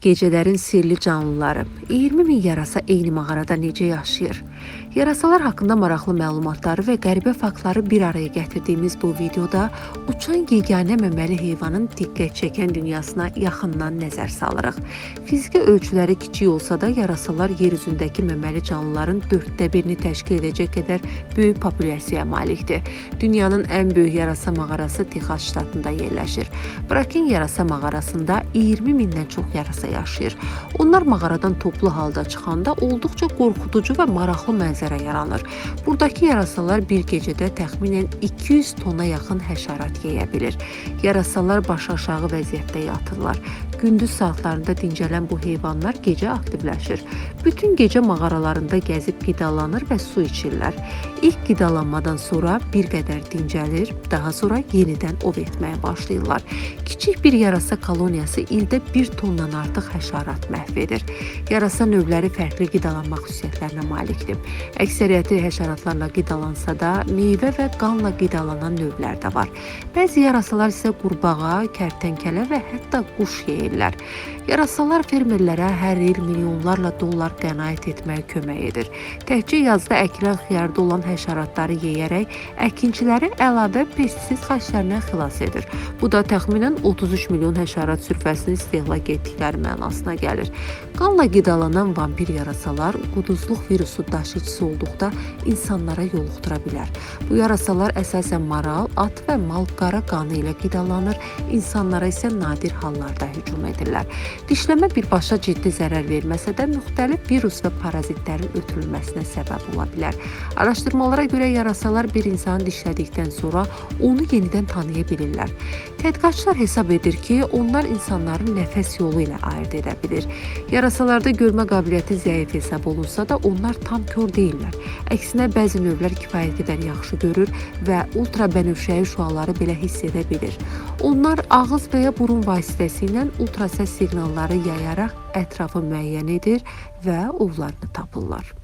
Gecələrin sirli canlıları 20 min yarasa eyni mağarada necə yaşayır? Yarasalar haqqında maraqlı məlumatları və qəribə faktları bir araya gətirdiyimiz bu videoda uçan yeganə məməli heyvanın diqqət çəkən dünyasına yaxından nəzər salırıq. Fiziki ölçüləri kiçik olsa da yarasalar yer üzündəki məməli canlıların 1/4-ni təşkil edəcək qədər böyük populyasiyaya malikdir. Dünyanın ən böyük yarasa mağarası Texas ştatında yerləşir. Braken yarasa mağarasında 20 mindən çox yarasa yaşayır. Onlar mağaradan toplu halda çıxanda olduqca qorxuducu və maraqlı mənzərə yaranır. Buradakı yarasalar bir gecədə təxminən 200 tona yaxın həşərat yeyə bilir. Yarasalar baş aşağı vəziyyətdə yatırlar. Gündüz saatlarında dincələn bu heyvanlar gecə aktivləşir. Bütün gecə mağaralarında gəzib qidalanır və su içirlər. İlk qidalanmadan sonra bir qədər dincəlir, daha sonra yenidən ov etməyə başlayırlar. Kiçik bir yarasa koloniyası ildə 1 tondan artıq həşərat məhv edir. Yarasa növləri fərqli qidalanma xüsusiyyətlərinə malikdir. Əksəriyyəti həşəratlarla qidalansa da, meyvə və qanla qidalanan növlər də var. Bəzi yarasalar isə qurbağa, kərtənkələ və hətta quş yeyirlər. Yarasalar fermerlərə hər il milyonlarla dollar qənaət etməyə kömək edir. Təkcə yazda əkilən xiyarda olan həşəratları yeyərək əkinçiləri əlavə pestisid xaçlarından xilas edir. Bu da təxminən 33 milyon həşərat sürfəsini istehlak etdikləri mənasına gəlir. Qanla qidalanan vampir yarasalar quduzluq virusu daşıyıcısı olduqda insanlara yoluxdura bilər. Bu yarasalar əsasən maral, at və mal qara qanı ilə qidalanır, insanlara isə nadir hallarda hücum edirlər. Dişləmə birbaşa ciddi zərər verməsə də müxtəlif virus və parazitlərin ötürülməsinə səbəb ola bilər. Araşdırmalara görə yarasalar bir insanı dişlədikdən sonra onu yenidən tanıya bilirlər. Tədqiqatçılar hesab edir ki, onlar insanların nəfəs yolu ilə ayırt edə bilir. Yarasalarda görmə qabiliyyəti zəif hesab olunsa da onlar tam kör deyirlər. Əksinə bəzi növlər kifayət qədər yaxşı görür və ultrabənövşəyi şüaları belə hiss edə bilir. Onlar ağız və ya burun vasitəsilə ultrasəs siqnalları yayaraq ətrafı müəyyən edir və ovlarını tapırlar.